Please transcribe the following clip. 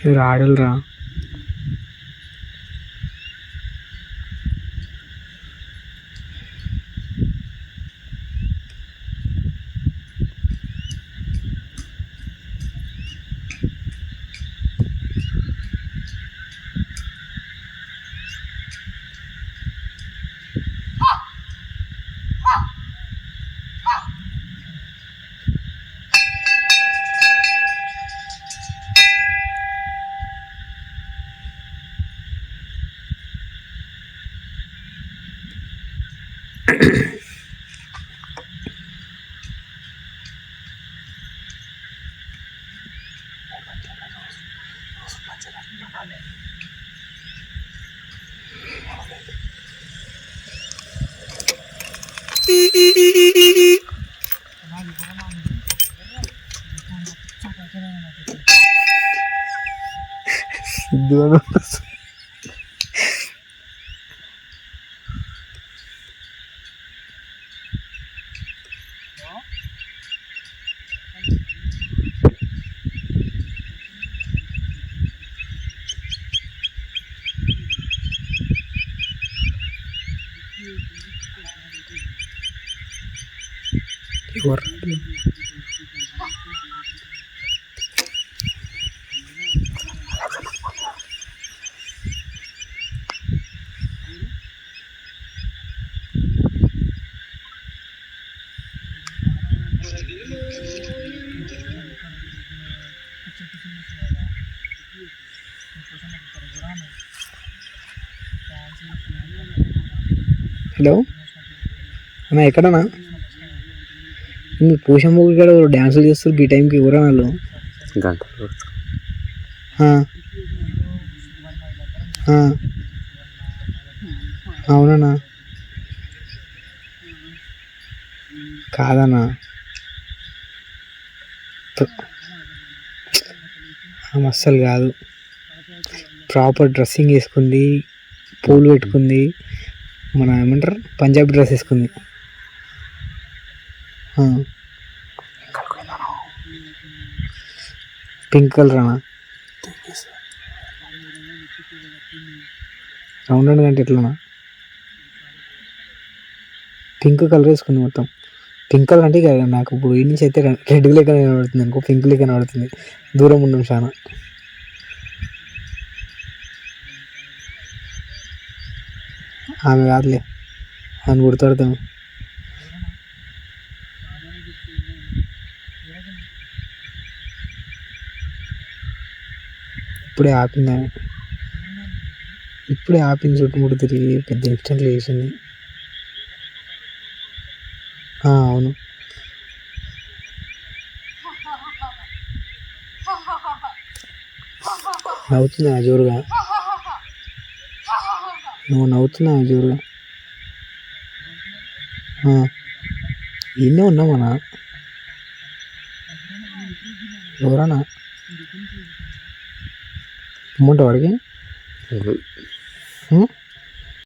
ఎవరు ఆడలరా? హలో అన్నా, ఎక్కడన్నా? మీ పోషమ్మ ఇక్కడ డ్యాన్సులు చేస్తారు ఈ టైంకి, ఎవరా వాళ్ళు? అవునన్నా. కాదన్నా, అస్సలు కాదు. ప్రాపర్ డ్రెస్సింగ్ వేసుకుంది, పూలు పెట్టుకుంది, మన ఏమంటారు పంజాబీ డ్రెస్ వేసుకుంది. పింక్ కలర్ అన్నా, రౌండ్ అంటే ఎట్లనా? పింక్ కలర్ వేసుకుంది మొత్తం. పింక్ కలర్ అంటే ఇక నాకు ఇప్పుడు ఈ నుంచి అయితే రెడ్ లెక్క కనబడుతుంది అనుకో, పింక్ లెక్క కనబడుతుంది. దూరం ఉన్నాం చాలా. ఆమె కాదులే, ఆమె గుర్తుపడతాము. ఇప్పుడే ఆపింది ఆమె, ఇప్పుడే ఆపింది. చుట్టుముట్టు తిరిగి పెద్ద ఇన్సిడెంట్లు చేసింది. అవును. నవ్వుతుందా జోరుగా? నువ్వు నవ్వుతున్నా జోరుగా? ఎన్నో ఉన్నామన్నా. ఎవరన్నా అమ్ముంటావు వాడికి?